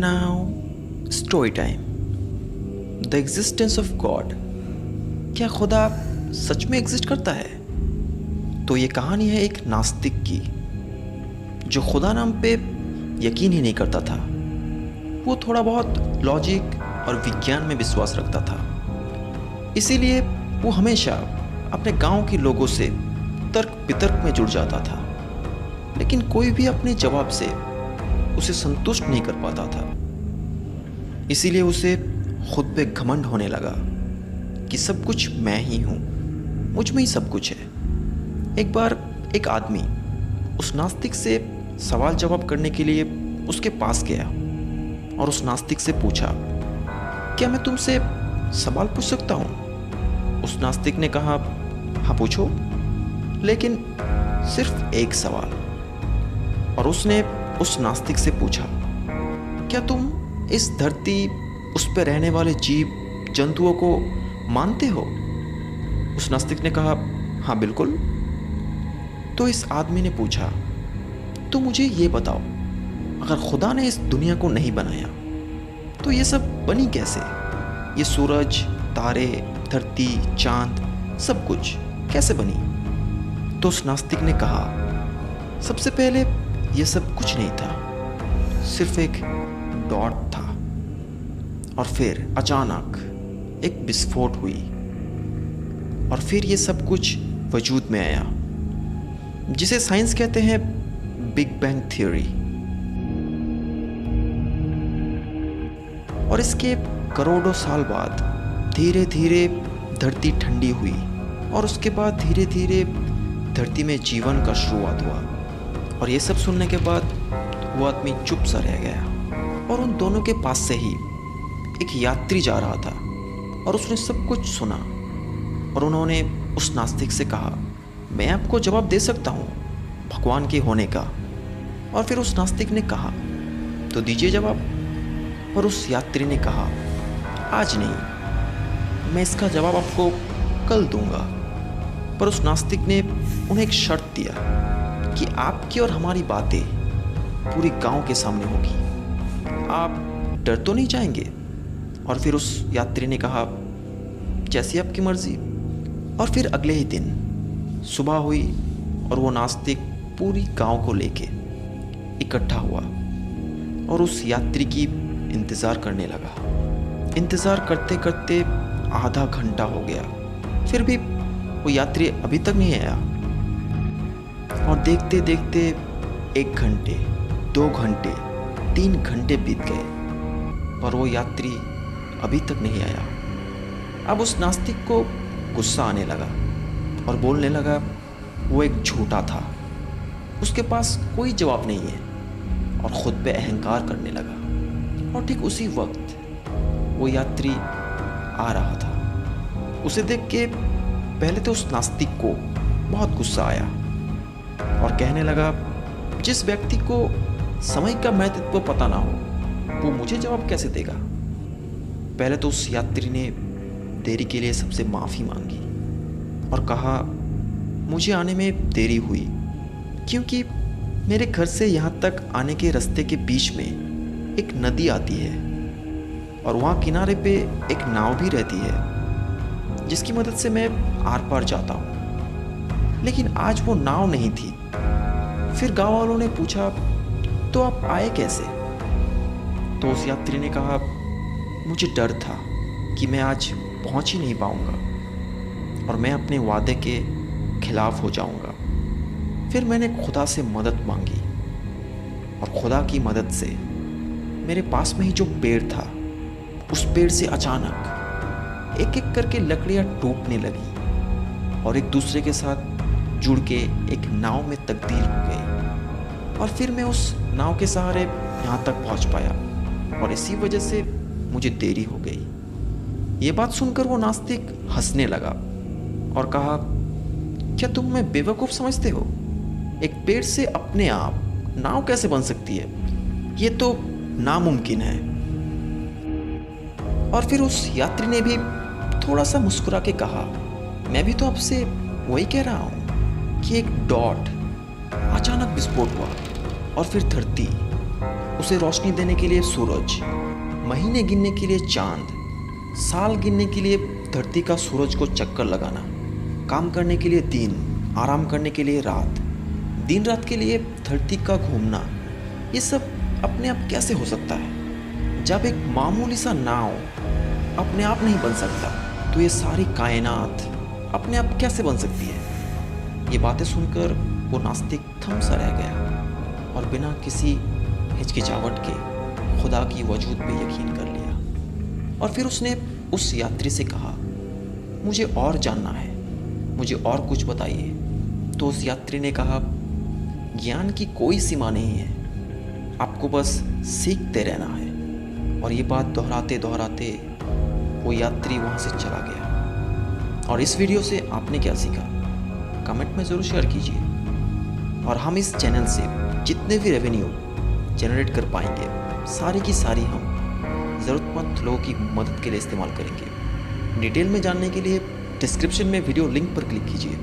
Now story time. The existence of God. क्या खुदा सच में एग्जिस्ट करता है? तो ये कहानी है एक नास्तिक की जो खुदा नाम पे यकीन ही नहीं करता था। वो थोड़ा बहुत लॉजिक और विज्ञान में विश्वास रखता था, इसीलिए वो हमेशा अपने गांव के लोगों से तर्क वितर्क में जुड़ जाता था, लेकिन कोई भी अपने जवाब से उसे संतुष्ट नहीं कर पाता था। इसीलिए उसे खुद पे घमंड होने लगा कि सब कुछ मैं ही हूँ, मुझ में ही सब कुछ है। एक बार एक आदमी उस नास्तिक से सवाल जवाब करने के लिए उसके पास गया और उस नास्तिक से पूछा, क्या मैं तुमसे सवाल पूछ सकता हूँ? उस नास्तिक ने कहा, हाँ पूछो, लेकिन सिर्फ एक सवाल। और उसने उस नास्तिक से पूछा, क्या तुम इस धरती, उस पर रहने वाले जीव जंतुओं को मानते हो? उस नास्तिक ने कहा, हाँ बिल्कुल। तो इस आदमी ने पूछा, तो मुझे ये बताओ, अगर खुदा ने इस दुनिया को नहीं बनाया तो ये सब बनी कैसे? ये सूरज, तारे, धरती, चांद, सब कुछ कैसे बनी? तो उस नास्तिक ने कहा, सबसे पहले ये सब कुछ नहीं था, सिर्फ एक डॉट था, और फिर अचानक एक विस्फोट हुई और फिर ये सब कुछ वजूद में आया, जिसे साइंस कहते हैं बिग बैंग थ्योरी। और इसके करोड़ों साल बाद धीरे धीरे धरती ठंडी हुई और उसके बाद धीरे धीरे धरती में जीवन का शुरुआत हुआ। और ये सब सुनने के बाद वो आदमी चुप सा रह गया और उन दोनों के पास से ही एक यात्री जा रहा था और उसने सब कुछ सुना। और उन्होंने उस नास्तिक से कहा, मैं आपको जवाब दे सकता हूँ भगवान के होने का। और फिर उस नास्तिक ने कहा, तो दीजिए जवाब। और उस यात्री ने कहा, आज नहीं, मैं इसका जवाब आपको कल दूंगा। पर उस नास्तिक ने उन्हें एक शर्त दिया कि आपकी और हमारी बातें पूरी गांव के सामने होगी, आप डर तो नहीं जाएंगे? और फिर उस यात्री ने कहा, जैसी आपकी मर्जी। और फिर अगले ही दिन सुबह हुई और वो नास्तिक पूरी गांव को लेके इकट्ठा हुआ और उस यात्री की इंतज़ार करने लगा। इंतज़ार करते करते आधा घंटा हो गया, फिर भी वो यात्री अभी तक नहीं आया। और देखते देखते 1 घंटे, 2 घंटे, 3 घंटे बीत गए, पर वो यात्री अभी तक नहीं आया। अब उस नास्तिक को गुस्सा आने लगा और बोलने लगा, वो एक झूठा था, उसके पास कोई जवाब नहीं है, और ख़ुद पे अहंकार करने लगा। और ठीक उसी वक्त वो यात्री आ रहा था। उसे देख के पहले तो उस नास्तिक को बहुत गुस्सा आया और कहने लगा, जिस व्यक्ति को समय का महत्व पता ना हो वो मुझे जवाब कैसे देगा? पहले तो उस यात्री ने देरी के लिए सबसे माफ़ी मांगी और कहा, मुझे आने में देरी हुई क्योंकि मेरे घर से यहाँ तक आने के रास्ते के बीच में एक नदी आती है और वहाँ किनारे पे एक नाव भी रहती है जिसकी मदद से मैं आर पार जाता हूँ, लेकिन आज वो नाव नहीं थी। फिर गांव वालों ने पूछा, तो आप आए कैसे? तो उस यात्री ने कहा, मुझे डर था कि मैं आज पहुंच ही नहीं पाऊंगा और मैं अपने वादे के खिलाफ हो जाऊंगा। फिर मैंने खुदा से मदद मांगी और खुदा की मदद से मेरे पास में ही जो पेड़ था, उस पेड़ से अचानक एक एक करके लकड़ियां टूटने लगी और एक दूसरे के साथ जुड़ के एक नाव में तब्दील हो गई। और फिर मैं उस नाव के सहारे यहाँ तक पहुँच पाया और इसी वजह से मुझे देरी हो गई। ये बात सुनकर वो नास्तिक हंसने लगा और कहा, क्या तुम मैं बेवकूफ़ समझते हो? एक पेड़ से अपने आप नाव कैसे बन सकती है? ये तो नामुमकिन है। और फिर उस यात्री ने भी थोड़ा सा मुस्कुरा के कहा, मैं भी तो आपसे वही कह रहा हूँ कि एक डॉट अचानक विस्फोट हुआ और फिर धरती उसे रोशनी देने के लिए सूरज, महीने गिनने के लिए चांद, साल गिनने के लिए धरती का सूरज को चक्कर लगाना, काम करने के लिए दिन, आराम करने के लिए रात, दिन रात के लिए धरती का घूमना, ये सब अपने आप कैसे हो सकता है? जब एक मामूली सा नाव अपने आप नहीं बन सकता तो ये सारी कायनात अपने आप कैसे बन सकती है? ये बातें सुनकर वो नास्तिक थम सा रह गया और बिना किसी हिचकिचाहट के खुदा की वजूद पे यकीन कर लिया। और फिर उसने उस यात्री से कहा, मुझे और जानना है, मुझे और कुछ बताइए। तो उस यात्री ने कहा, ज्ञान की कोई सीमा नहीं है, आपको बस सीखते रहना है। और ये बात दोहराते दोहराते वो यात्री वहाँ से चला गया। और इस वीडियो से आपने क्या सीखा, कमेंट में ज़रूर शेयर कीजिए। और हम इस चैनल से जितने भी रेवेन्यू जनरेट कर पाएंगे, सारी की सारी हम ज़रूरतमंद लोगों की मदद के लिए इस्तेमाल करेंगे। डिटेल में जानने के लिए डिस्क्रिप्शन में वीडियो लिंक पर क्लिक कीजिए।